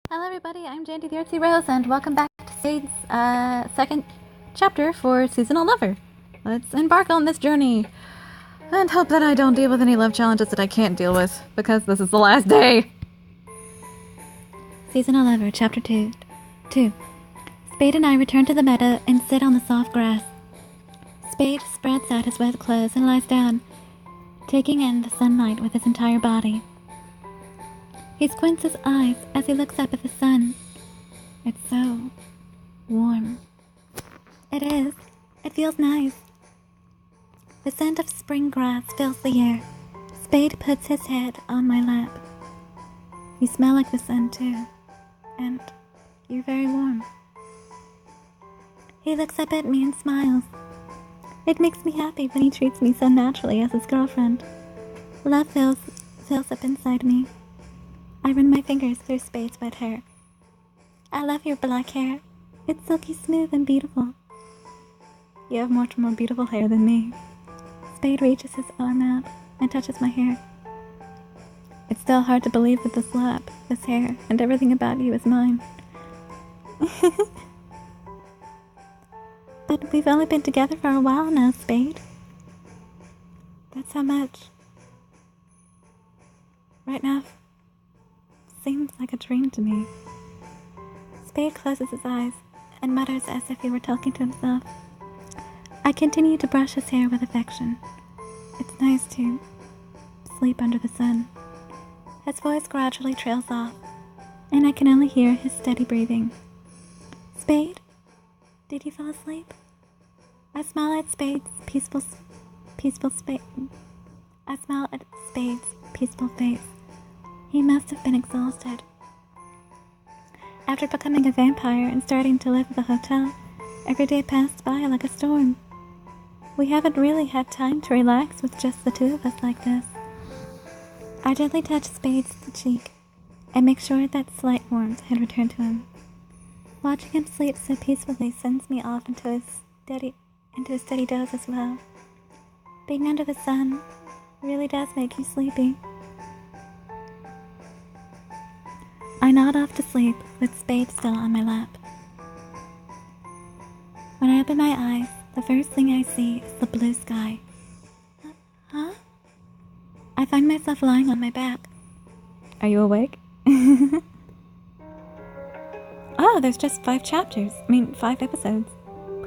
Hello everybody, I'm Jandy the Artsy-Rose, and welcome back to Spade's second chapter for Seasonal Lover. Let's embark on this journey, and hope that I don't deal with any love challenges that I can't deal with, because this is the last day! Seasonal Lover, Chapter 2. Spade and I return to the meadow and sit on the soft grass. Spade spreads out his wet clothes and lies down, taking in the sunlight with his entire body. He squints his eyes as he looks up at the sun. It's so warm. It is. It feels nice. The scent of spring grass fills the air. Spade puts his head on my lap. You smell like the sun too, and you're very warm. He looks up at me and smiles. It makes me happy when he treats me so naturally as his girlfriend. Love fills up inside me. I run my fingers through Spade's wet hair. I love your black hair. It's silky smooth and beautiful. You have much more beautiful hair than me. Spade reaches his arm out and touches my hair. It's still hard to believe that this lap, this hair, and everything about you is mine. But we've only been together for a while now, Spade. That's how much. Right now, seems like a dream to me. Spade closes his eyes and mutters as if he were talking to himself. I continue to brush his hair with affection. It's nice to sleep under the sun. His voice gradually trails off, and I can only hear his steady breathing. Spade, did you fall asleep? I smile at Spade's peaceful face. He must have been exhausted. After becoming a vampire and starting to live at the hotel, every day passed by like a storm. We haven't really had time to relax with just the two of us like this. I gently touch Spade's cheek and make sure that slight warmth had returned to him. Watching him sleep so peacefully sends me off into a steady doze as well. Being under the sun really does make you sleepy. I nod off to sleep with Spade still on my lap. When I open my eyes, the first thing I see is the blue sky. Huh? I find myself lying on my back. Are you awake? Oh, there's just 5 episodes. Please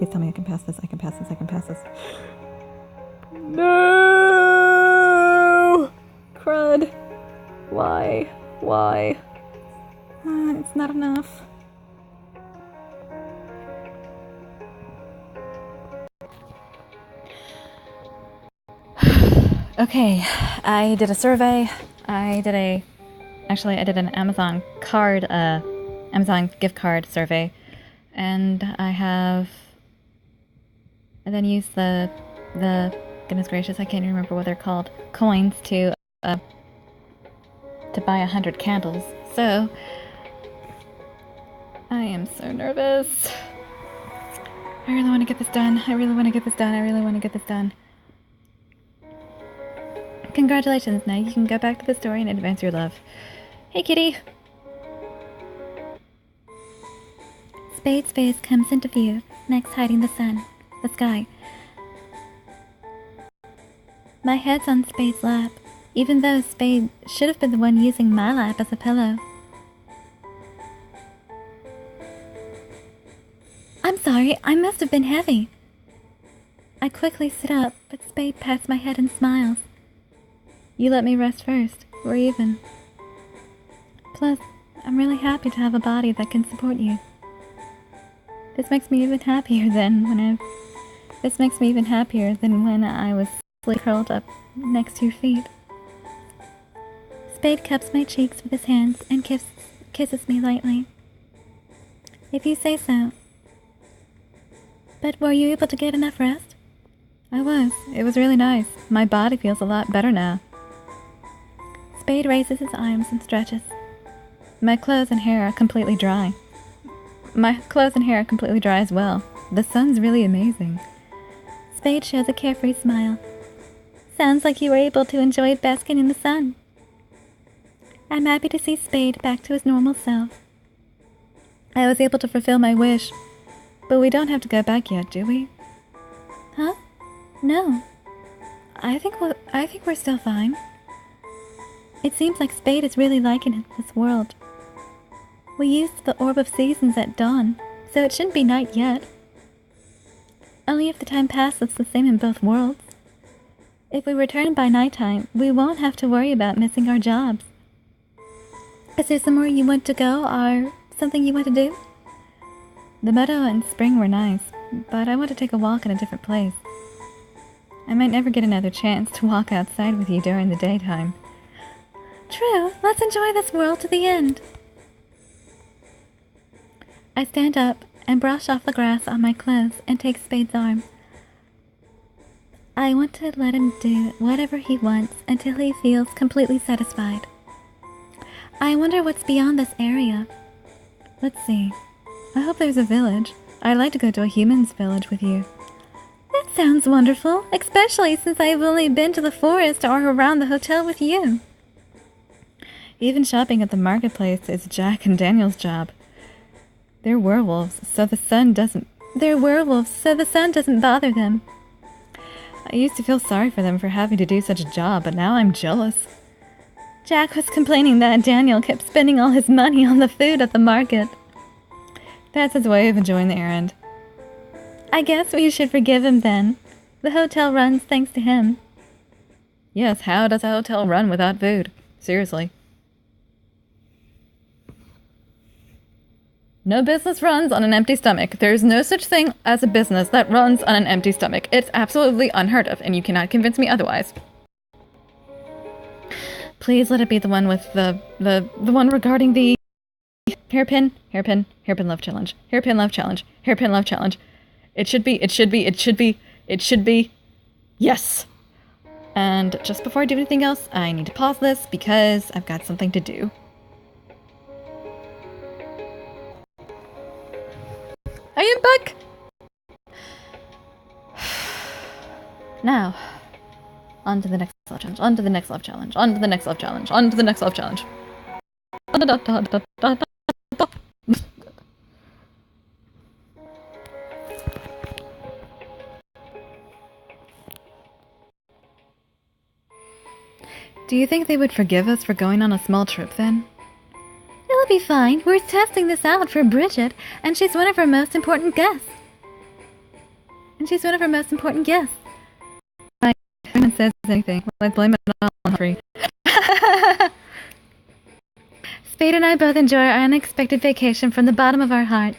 tell me I can pass this. No! Crud. Why? It's not enough. Okay, I did a survey. I did an Amazon gift card survey, and I then used the goodness gracious, I can't even remember what they're called, coins to buy 100 candles. So I am so nervous. I really want to get this done. Congratulations, now you can go back to the story and advance your love. Hey, kitty! Spade's face comes into view, next hiding the sky. My head's on Spade's lap, even though Spade should have been the one using my lap as a pillow. I'm sorry, I must have been heavy. I quickly sit up, but Spade pats my head and smiles. You let me rest first. We're even. Plus, I'm really happy to have a body that can support you. This makes me even happier than when I was curled up next to your feet. Spade cups my cheeks with his hands and kisses me lightly. If you say so. But were you able to get enough rest? I was. It was really nice. My body feels a lot better now. Spade raises his arms and stretches. My clothes and hair are completely dry. As well. The sun's really amazing. Spade shows a carefree smile. Sounds like you were able to enjoy basking in the sun. I'm happy to see Spade back to his normal self. I was able to fulfill my wish. But we don't have to go back yet, do we? Huh? No. I think we're still fine. It seems like Spade is really liking this world. We used the Orb of Seasons at dawn, so it shouldn't be night yet. Only if the time passes the same in both worlds. If we return by nighttime, we won't have to worry about missing our jobs. Is there somewhere you want to go, or something you want to do? The meadow and spring were nice, but I want to take a walk in a different place. I might never get another chance to walk outside with you during the daytime. True, let's enjoy this world to the end. I stand up and brush off the grass on my clothes and take Spade's arm. I want to let him do whatever he wants until he feels completely satisfied. I wonder what's beyond this area. Let's see. I hope there's a village. I'd like to go to a human's village with you. That sounds wonderful, especially since I've only been to the forest or around the hotel with you. Even shopping at the marketplace is Jack and Daniel's job. They're werewolves, so the sun doesn't bother them. I used to feel sorry for them for having to do such a job, but now I'm jealous. Jack was complaining that Daniel kept spending all his money on the food at the market. That's his way of enjoying the errand. I guess we should forgive him then. The hotel runs thanks to him. Yes, how does a hotel run without food? Seriously. No business runs on an empty stomach. There's no such thing as a business that runs on an empty stomach. It's absolutely unheard of, and you cannot convince me otherwise. Please let it be the one with the one regarding the hairpin love challenge. Hairpin love challenge. Hairpin love challenge. It should be. Yes! And just before I do anything else, I need to pause this because I've got something to do. I am back! Now, on to the next love challenge, on to the next love challenge, on to the next love challenge, on to the next love challenge. Do you think they would forgive us for going on a small trip then? It'll be fine. We're testing this out for Bridget, and she's one of our most important guests. Right. No one says anything. Let's blame it all on Humphrey. Spade and I both enjoy our unexpected vacation from the bottom of our hearts.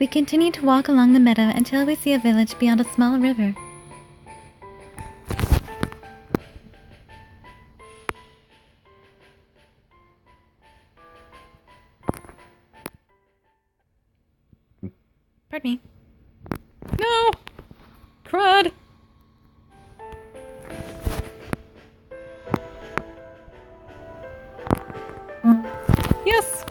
We continue to walk along the meadow until we see a village beyond a small river. Pardon me. No! Crud! Yes!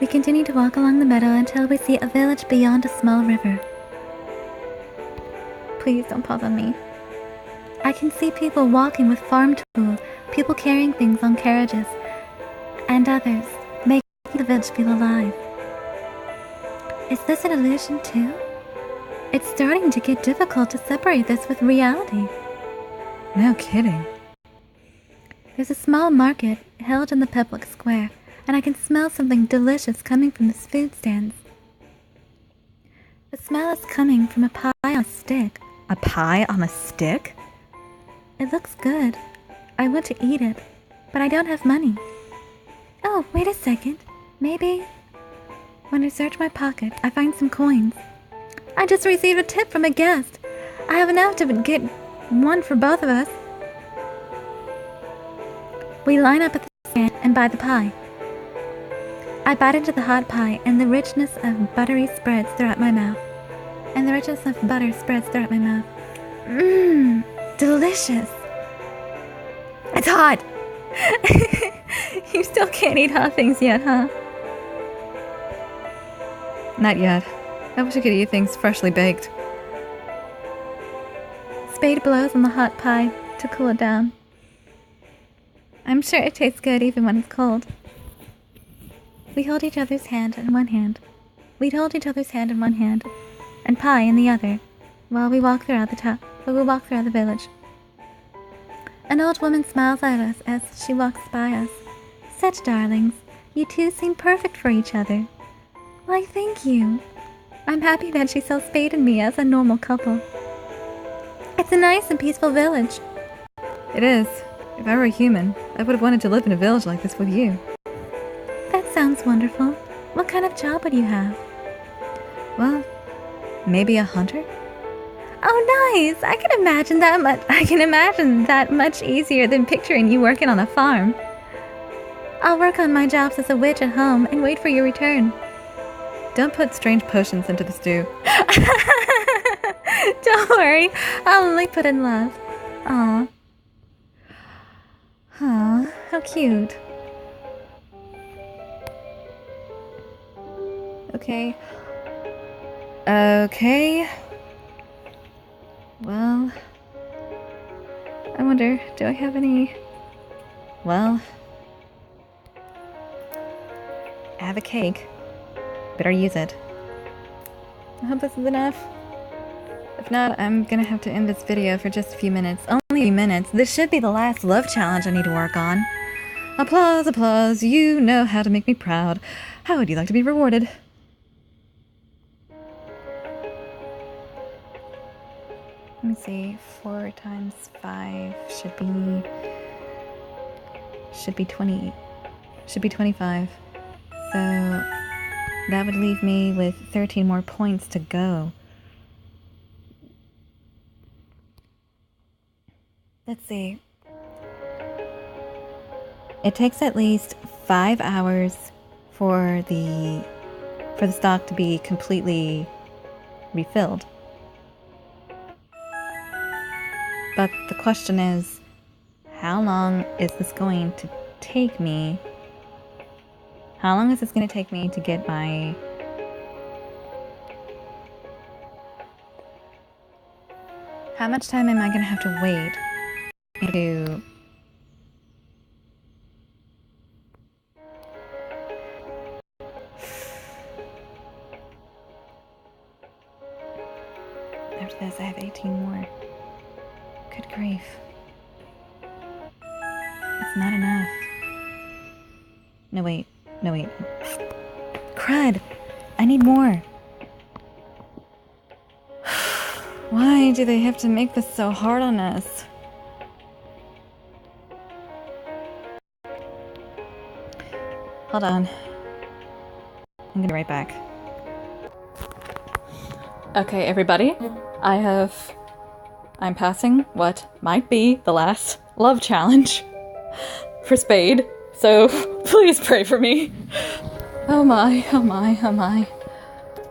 We continue to walk along the meadow until we see a village beyond a small river. Please don't pause on me. I can see people walking with farm tools, people carrying things on carriages, and others making the village feel alive. Is this an illusion too? It's starting to get difficult to separate this with reality. No kidding. There's a small market held in the public square, and I can smell something delicious coming from this food stands. The smell is coming from a pie on a stick. A pie on a stick? It looks good. I want to eat it, but I don't have money. Oh, wait a second. Maybe... When I search my pocket, I find some coins. I just received a tip from a guest. I have enough to get one for both of us. We line up at the stand and buy the pie. I bite into the hot pie, and the richness of butter spreads throughout my mouth. Mmm, delicious. It's hot! You still can't eat hot things yet, huh? Not yet. I wish I could eat things freshly baked. Spade blows on the hot pie to cool it down. I'm sure it tastes good even when it's cold. We hold each other's hand in one hand. We'd hold each other's hand in one hand, and pie in the other, while we walk throughout the village. An old woman smiles at us as she walks by us. Such darlings. You two seem perfect for each other. Why, thank you. I'm happy that she saw Spade and me as a normal couple. It's a nice and peaceful village. It is. If I were a human, I would have wanted to live in a village like this with you. That sounds wonderful. What kind of job would you have? Well, maybe a hunter? Oh, nice! I can imagine that much easier than picturing you working on a farm. I'll work on my jobs as a witch at home and wait for your return. Don't put strange potions into the stew. Don't worry, I'll only put in love. Aw. Aw, how cute. Okay. Well, I wonder, do I have any... Well, I have a cake. Better use it. I hope this is enough. If not, I'm gonna have to end this video for just a few minutes. Only a few minutes. This should be the last love challenge I need to work on. Applause, applause. You know how to make me proud. How would you like to be rewarded? Let me see. 4 times 5 should be 20. Should be 25. So that would leave me with 13 more points to go. Let's see. It takes at least 5 hours for the stock to be completely refilled. But the question is, how long is this going to take me? How long is this going to take me to get my... How much time am I going to have to wait to... After this, I have 18 more. Good grief. It's not enough. No, wait. Crud! I need more. Why do they have to make this so hard on us? Hold on. I'm gonna be right back. Okay, everybody. I'm passing what might be the last love challenge for Spade. So please pray for me. Oh my.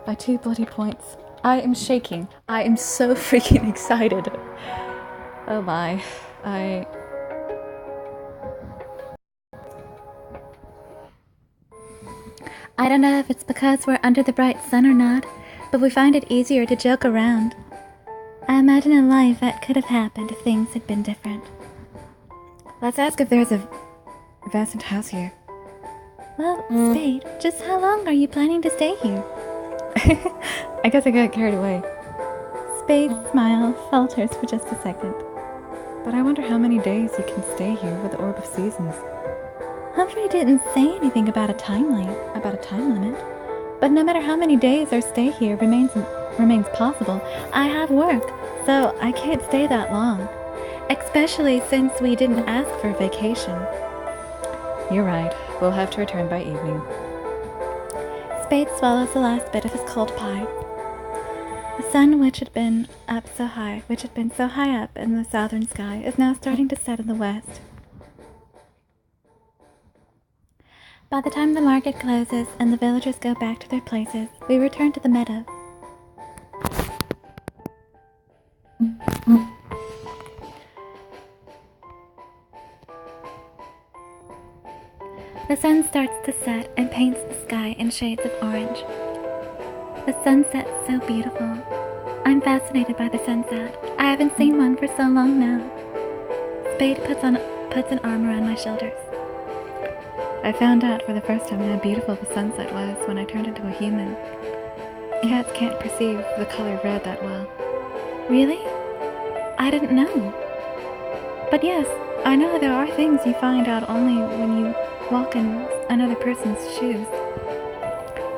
By 2 bloody points. I am shaking. I am so freaking excited. Oh my. I don't know if it's because we're under the bright sun or not, but we find it easier to joke around. I imagine a life that could have happened if things had been different. Let's ask if there's a Vasant house here. Well, Spade, just how long are you planning to stay here? I guess I got carried away. Spade's smile falters for just a second. But I wonder how many days you can stay here with the Orb of Seasons. Humphrey didn't say anything about a time limit. But no matter how many days our stay here remains possible, I have work, so I can't stay that long. Especially since we didn't ask for a vacation. You're right. We'll have to return by evening. Spade swallows the last bit of his cold pie. The sun, which had been so high up in the southern sky, is now starting to set in the west. By the time the market closes and the villagers go back to their places, we return to the meadow. The sun starts to set and paints the sky in shades of orange. The sunset's so beautiful. I'm fascinated by the sunset. I haven't seen one for so long now. Spade puts puts an arm around my shoulders. I found out for the first time how beautiful the sunset was when I turned into a human. Cats can't perceive the color red that well. Really? I didn't know. But yes, I know there are things you find out only when you walk in another person's shoes.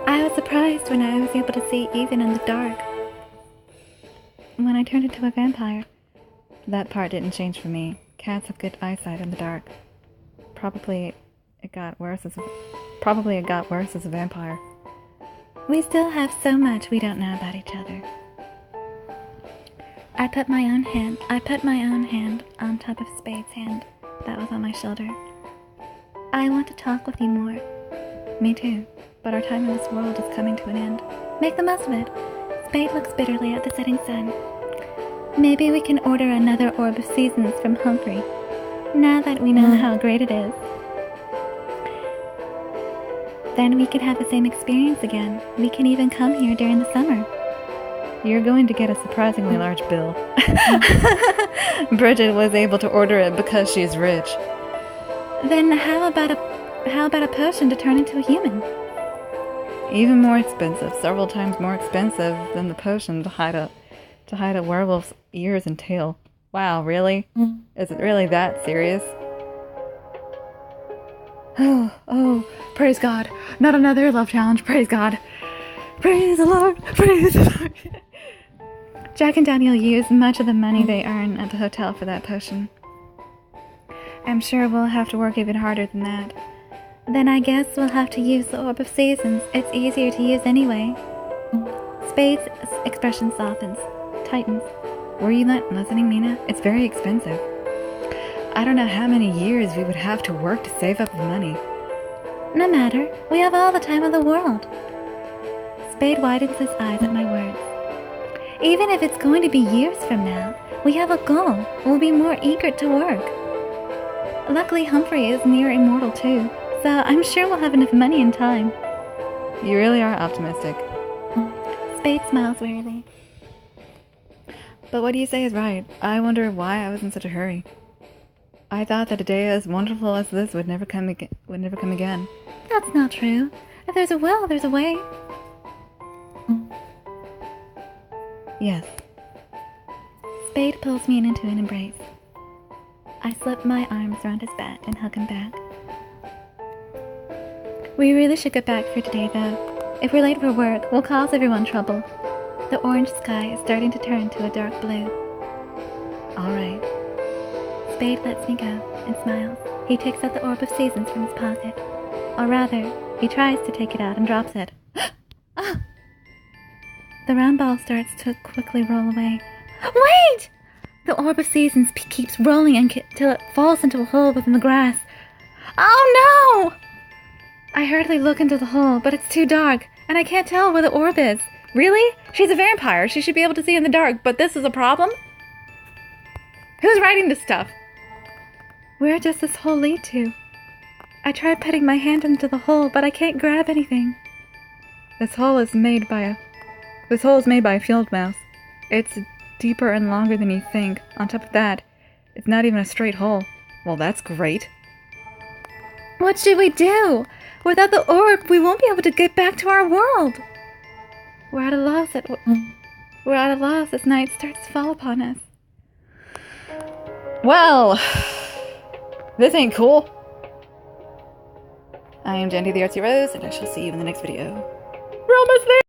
I was surprised when I was able to see even in the dark. When I turned into a vampire. That part didn't change for me. Cats have good eyesight in the dark. Probably it got worse as a vampire. We still have so much we don't know about each other. I put my own hand on top of Spade's hand that was on my shoulder. I want to talk with you more. Me too, but our time in this world is coming to an end. Make the most of it. Spade looks bitterly at the setting sun. Maybe we can order another Orb of Seasons from Humphrey, now that we know how great it is. Then we can have the same experience again. We can even come here during the summer. You're going to get a surprisingly large bill. Bridget was able to order it because she is rich. Then how about a potion to turn into a human? Even more expensive, several times more expensive than the potion to hide a werewolf's ears and tail. Wow, really? Is it really that serious? Oh, praise God. Not another love challenge, praise God. Praise the Lord, praise the Lord. Jack and Daniel use much of the money they earn at the hotel for that potion. I'm sure we'll have to work even harder than that. Then I guess we'll have to use the Orb of Seasons. It's easier to use anyway. Spade's expression softens, tightens. Were you not listening, Mina? It's very expensive. I don't know how many years we would have to work to save up the money. No matter. We have all the time in the world. Spade widens his eyes at my words. Even if it's going to be years from now, we have a goal. We'll be more eager to work. Luckily, Humphrey is near immortal too, so I'm sure we'll have enough money and time. You really are optimistic. Spade smiles wearily. But what you say is right. I wonder why I was in such a hurry. I thought that a day as wonderful as this would never come again. That's not true. If there's a will, there's a way. Yes. Spade pulls me into an embrace. I slip my arms around his back and hug him back. We really should get back for today, though. If we're late for work, we'll cause everyone trouble. The orange sky is starting to turn to a dark blue. All right. Spade lets me go and smiles. He takes out the Orb of Seasons from his pocket. Or rather, he tries to take it out and drops it. Ah! The round ball starts to quickly roll away. Wait! The Orb of Seasons keeps rolling until it falls into a hole within the grass. Oh no! I hurriedly look into the hole, but it's too dark, and I can't tell where the orb is. Really? She's a vampire. She should be able to see in the dark, but this is a problem? Who's writing this stuff? Where does this hole lead to? I tried putting my hand into the hole, but I can't grab anything. This hole is made by a field mouse. It's deeper and longer than you think. On top of that, it's not even a straight hole. Well, that's great. What should we do? Without the orb, we won't be able to get back to our world. We're at a loss as night starts to fall upon us. Well, this ain't cool. I am Jandy the Artsy-Rose, and I shall see you in the next video. We're almost there!